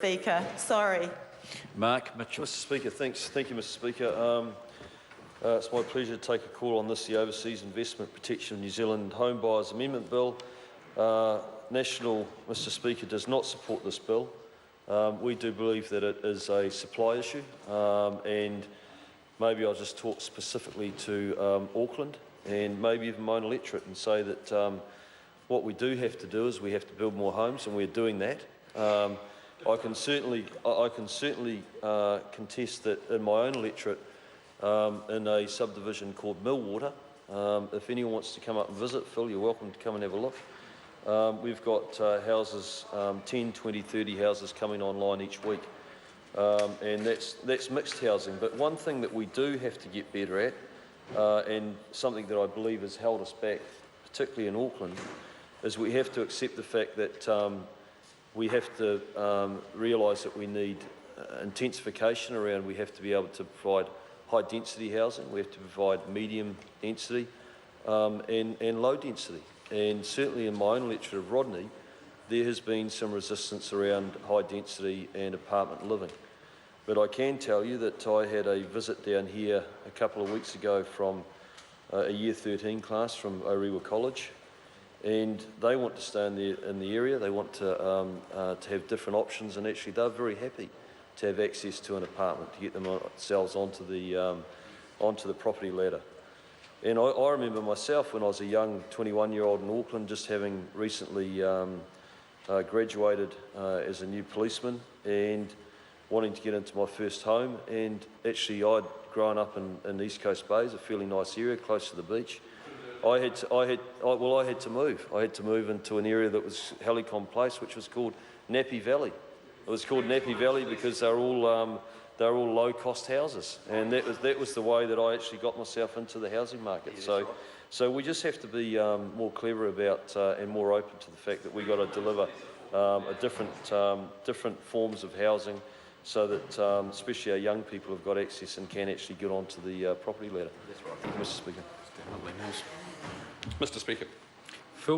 Speaker, sorry. Mark Mitchell. Mr. Speaker, thank you, Mr. Speaker. It's my pleasure to take a call on this, the Overseas Investment Protection of New Zealand Homebuyers Amendment Bill. National, Mr. Speaker, does not support this bill. We do believe that it is a supply issue, and maybe I'll just talk specifically to Auckland and maybe even my own electorate and say that what we do have to do is we have to build more homes, and we're doing that. I can certainly contest that in my own electorate, in a subdivision called Millwater. If anyone wants to come up and visit, Phil, you're welcome to come and have a look. We've got houses, 10, 20, 30 houses coming online each week, and that's mixed housing. But one thing that we do have to get better at, and something that I believe has held us back, particularly in Auckland, is we have to accept the fact that we have to realise that we need intensification around. We have to be able to provide high density housing, we have to provide medium density and low density. And certainly in my own electorate of Rodney, there has been some resistance around high density and apartment living. But I can tell you that I had a visit down here a couple of weeks ago from a Year 13 class from Orewa College, and they want to stay in the area. They want to have different options, and actually they're very happy to have access to an apartment to get themselves onto the property ladder. And I remember myself when I was a young 21-year-old in Auckland, just having recently graduated as a new policeman and wanting to get into my first home. And actually I'd grown up in East Coast Bays, a fairly nice area close to the beach. I had to move. I had to move into an area that was Helicon Place, which was called Nappy Valley. It was called Nappy Valley because they're all low-cost houses, and that was the way that I actually got myself into the housing market. Yeah, so we just have to be more clever about and more open to the fact that we got to deliver different forms of housing, so that especially our young people have got access and can actually get onto the property ladder. That's right. Thank you, Mr. Speaker. Mr. Speaker.